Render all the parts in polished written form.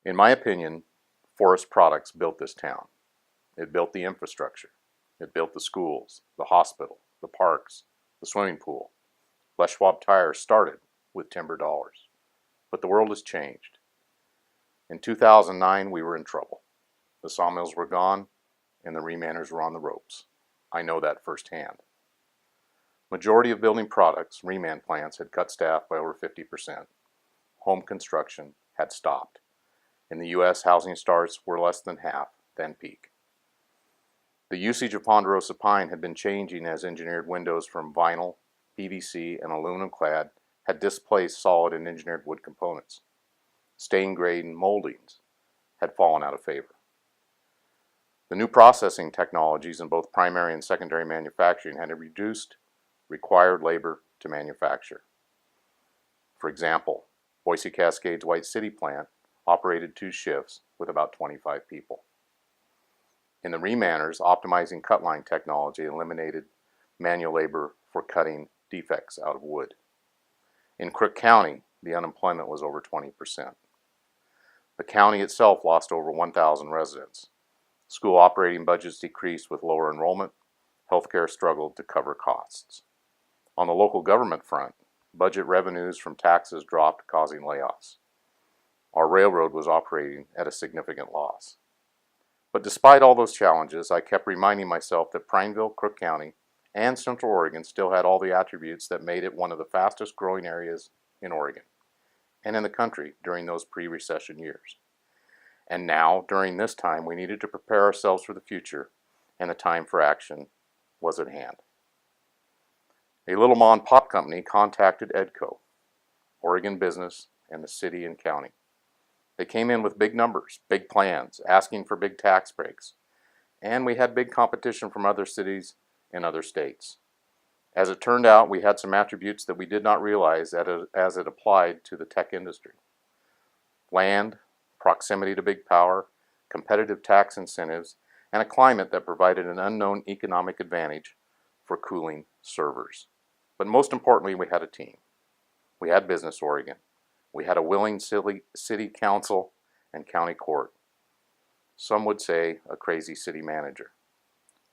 In my opinion, Forrest Products built this town. It built the infrastructure. It built the schools, the hospital, the parks, the swimming pool. Les Schwab Tires started with timber dollars. But the world has changed. In 2009, we were in trouble. The sawmills were gone, and the remanners were on the ropes. I know that firsthand. Majority of building products, reman plants, had cut staff by over 50%. Home construction had stopped. In the U.S., housing starts were less than half than peak. The usage of ponderosa pine had been changing as engineered windows from vinyl, PVC, and aluminum clad had displaced solid and engineered wood components. Stain grade and moldings had fallen out of favor. The new processing technologies in both primary and secondary manufacturing had reduced required labor to manufacture. For example, Boise Cascade's White City plant operated 2 shifts with about 25 people. In the remanners, optimizing cut line technology eliminated manual labor for cutting defects out of wood. In Crook County, the unemployment was over 20%. The county itself lost over 1,000 residents. School operating budgets decreased with lower enrollment. Healthcare struggled to cover costs. On the local government front, budget revenues from taxes dropped, causing layoffs. Our railroad was operating at a significant loss. But despite all those challenges, I kept reminding myself that Prineville, Crook County, and Central Oregon still had all the attributes that made it one of the fastest growing areas in Oregon and in the country during those pre-recession years. And now, during this time, we needed to prepare ourselves for the future, and the time for action was at hand. A little mom-and-pop company contacted EDCO, Oregon Business, and the city and county. They came in with big numbers, big plans, asking for big tax breaks. And we had big competition from other cities and other states. As it turned out, we had some attributes that we did not realize as it applied to the tech industry. Land, proximity to big power, competitive tax incentives, and a climate that provided an unknown economic advantage for cooling servers. But most importantly, we had a team. We had Business Oregon. We had a willing city council and county court. Some would say a crazy city manager.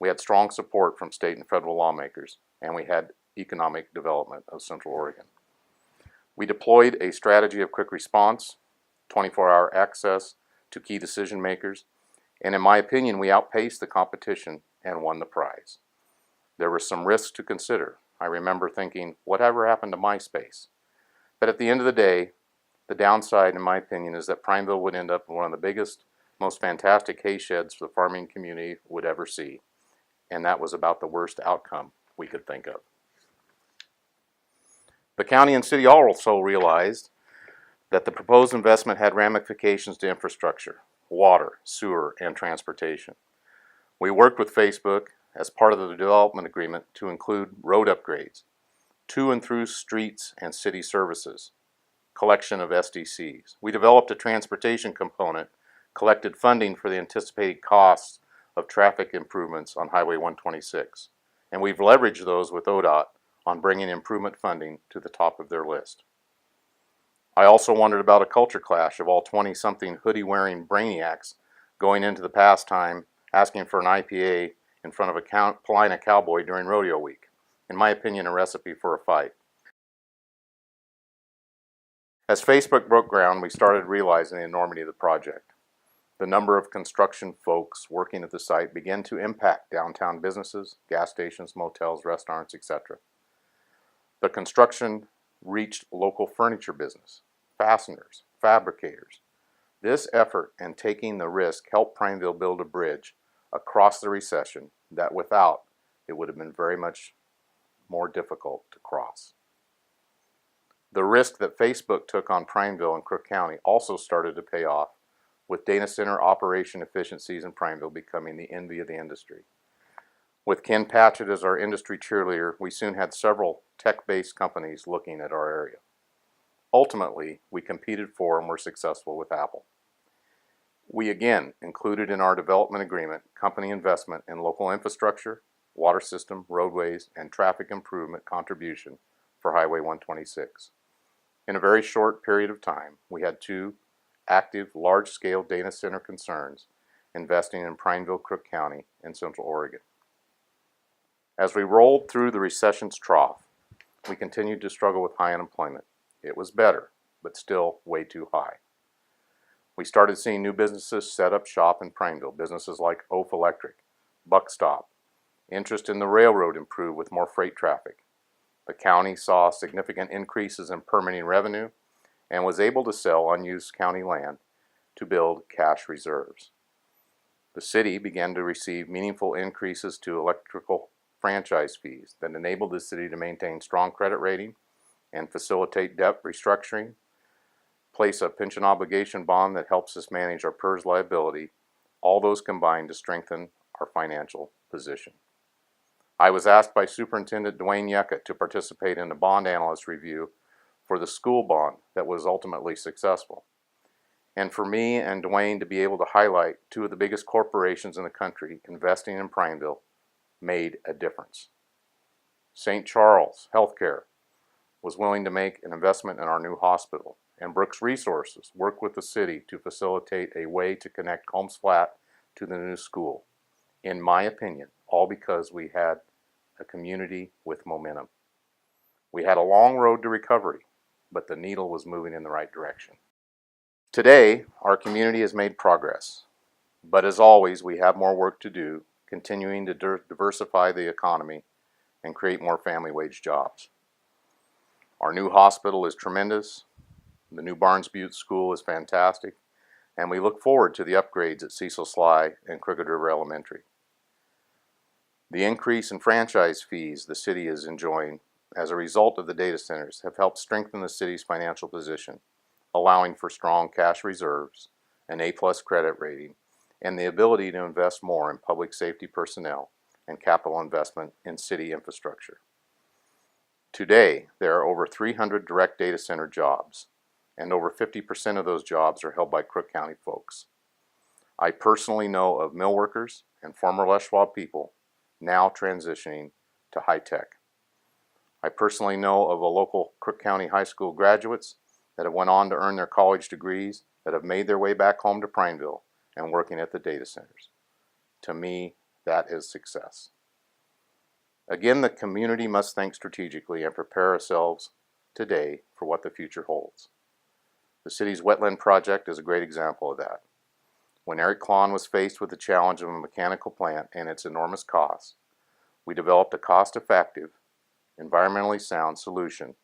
We had strong support from state and federal lawmakers, and we had economic development of Central Oregon. We deployed a strategy of quick response, 24-hour access to key decision makers, and in my opinion, we outpaced the competition and won the prize. There were some risks to consider. I remember thinking, whatever happened to MySpace? But at the end of the day, the downside, in my opinion, is that Prineville would end up in one of the biggest, most fantastic hay sheds the farming community would ever see. And that was about the worst outcome we could think of. The county and city also realized that the proposed investment had ramifications to infrastructure, water, sewer, and transportation. We worked with Facebook as part of the development agreement to include road upgrades, to and through streets and city services, collection of SDCs. We developed a transportation component, collected funding for the anticipated costs of traffic improvements on Highway 126, and we've leveraged those with ODOT on bringing improvement funding to the top of their list. I also wondered about a culture clash of all 20-something hoodie-wearing brainiacs going into the pastime asking for an IPA in front of a Paulina cowboy during rodeo week. In my opinion, a recipe for a fight. As Facebook broke ground, we started realizing the enormity of the project. The number of construction folks working at the site began to impact downtown businesses, gas stations, motels, restaurants, etc. The construction reached local furniture business, fasteners, fabricators. This effort and taking the risk helped Prineville build a bridge across the recession that without it would have been very much more difficult to cross. The risk that Facebook took on Prineville and Crook County also started to pay off, with data center operation efficiencies in Prineville becoming the envy of the industry. With Ken Patchett as our industry cheerleader, we soon had several tech-based companies looking at our area. Ultimately, we competed for and were successful with Apple. We again included in our development agreement company investment in local infrastructure, water system, roadways, and traffic improvement contribution for Highway 126. In a very short period of time, we had 2 active, large-scale data center concerns investing in Prineville, Crook County, and Central Oregon. As we rolled through the recession's trough, we continued to struggle with high unemployment. It was better, but still way too high. We started seeing new businesses set up shop in Prineville, businesses like Oaf Electric, BUCKSTOP. Interest in the railroad improved with more freight traffic. The county saw significant increases in permitting revenue and was able to sell unused county land to build cash reserves. The city began to receive meaningful increases to electrical franchise fees that enabled the city to maintain strong credit rating and facilitate debt restructuring, place a pension obligation bond that helps us manage our PERS liability. All those combined to strengthen our financial position. I was asked by Superintendent Dwayne Yucca to participate in a bond analyst review for the school bond that was ultimately successful. And for me and Dwayne to be able to highlight two of the biggest corporations in the country investing in Prineville made a difference. St. Charles Healthcare was willing to make an investment in our new hospital, and Brooks Resources worked with the city to facilitate a way to connect Combs Flat to the new school. In my opinion, all because we had a community with momentum. We had a long road to recovery, but the needle was moving in the right direction. Today, our community has made progress, but as always, we have more work to do, continuing to diversify the economy and create more family wage jobs. Our new hospital is tremendous, the new Barnes Butte School is fantastic, and we look forward to the upgrades at Cecil Sly and Crooked River Elementary. The increase in franchise fees the city is enjoying as a result of the data centers have helped strengthen the city's financial position, allowing for strong cash reserves, an A+ credit rating, and the ability to invest more in public safety personnel and capital investment in city infrastructure. Today, there are over 300 direct data center jobs, and over 50% of those jobs are held by Crook County folks. I personally know of mill workers and former Les Schwab people now transitioning to high tech. I personally know of a local Crook County high school graduates that have went on to earn their college degrees that have made their way back home to Prineville and working at the data centers. To me, that is success. Again, the community must think strategically and prepare ourselves today for what the future holds. The city's wetland project is a great example of that. When Eric Klon was faced with the challenge of a mechanical plant and its enormous costs, we developed a cost-effective, environmentally sound solution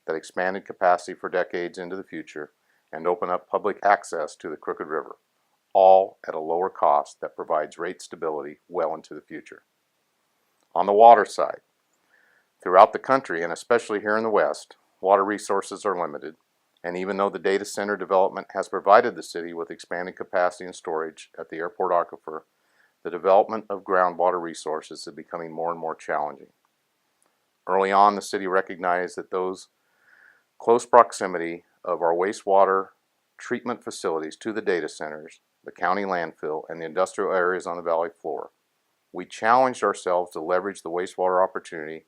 that expanded capacity for decades into the future and opened up public access to the Crooked River, all at a lower cost that provides rate stability well into the future. On the water side, throughout the country and especially here in the West, water resources are limited, and even though the data center development has provided the city with expanded capacity and storage at the airport aquifer, the development of groundwater resources is becoming more and more challenging. Early on, the city recognized that those close proximity of our wastewater treatment facilities to the data centers, the county landfill, and the industrial areas on the valley floor. We challenged ourselves to leverage the wastewater opportunity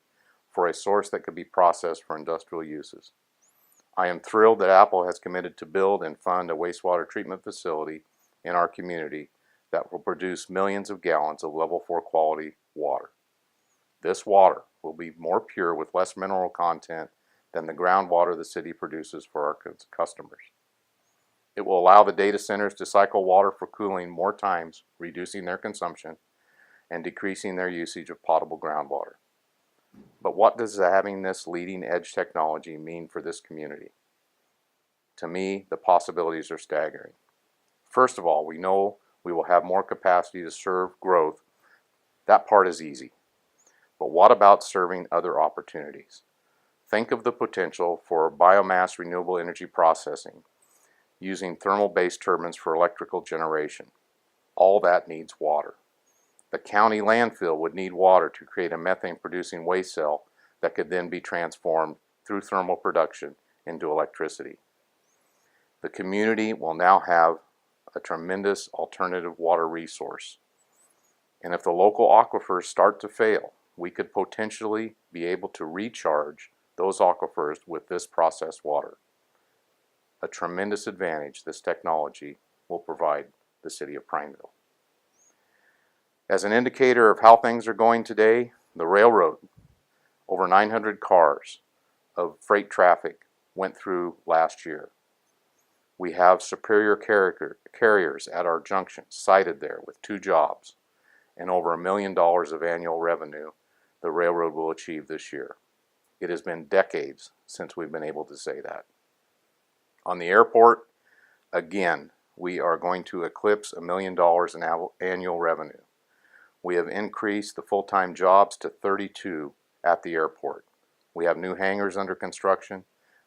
for a source that could be processed for industrial uses. I am thrilled that Apple has committed to build and fund a wastewater treatment facility in our community that will produce millions of gallons of level 4 quality water. This water will be more pure with less mineral content than the groundwater the city produces for our customers. It will allow the data centers to cycle water for cooling more times, reducing their consumption and decreasing their usage of potable groundwater. But what does having this leading edge technology mean for this community? To me, the possibilities are staggering. First of all, we know we will have more capacity to serve growth. That part is easy. But what about serving other opportunities? Think of the potential for biomass renewable energy processing using thermal-based turbines for electrical generation. All that needs water. The county landfill would need water to create a methane-producing waste cell that could then be transformed through thermal production into electricity. The community will now have a tremendous alternative water resource. And if the local aquifers start to fail, we could potentially be able to recharge those aquifers with this processed water. a tremendous advantage this technology will provide the city of Prineville. As an indicator of how things are going today, the railroad, over 900 cars of freight traffic went through last year. We have superior carriers at our junction sited there with 2 jobs and over $1 million of annual revenue the railroad will achieve this year. It has been decades since we've been able to say that. On the airport, again, we are going to eclipse $1 million in annual revenue. We have increased the full-time jobs to 32 at the airport. We have new hangars under construction.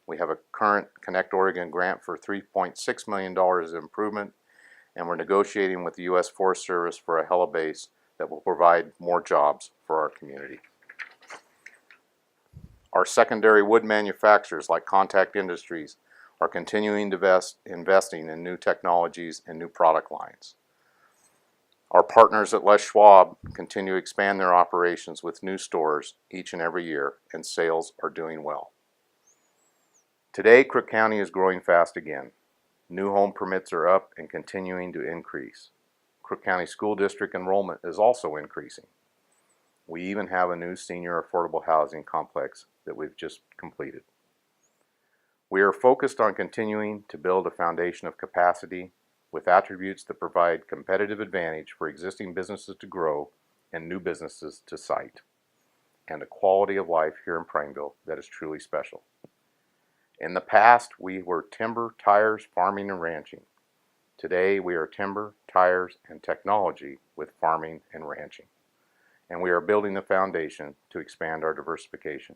We have a current Connect Oregon grant for $3.6 million of improvement, and we're negotiating with the U.S. Forest Service for a helibase that will provide more jobs for our community. Our secondary wood manufacturers like Contact Industries are continuing to investing in new technologies and new product lines. Our partners at Les Schwab continue to expand their operations with new stores each and every year, and sales are doing well. Today, Crook County is growing fast again. New home permits are up and continuing to increase. Crook County School District enrollment is also increasing. We even have a new senior affordable housing complex that we've just completed. We are focused on continuing to build a foundation of capacity with attributes that provide competitive advantage for existing businesses to grow and new businesses to site, and a quality of life here in Prineville that is truly special. In the past, we were timber, tires, farming, and ranching. Today, we are timber, tires, and technology with farming and ranching. And we are building the foundation to expand our diversification.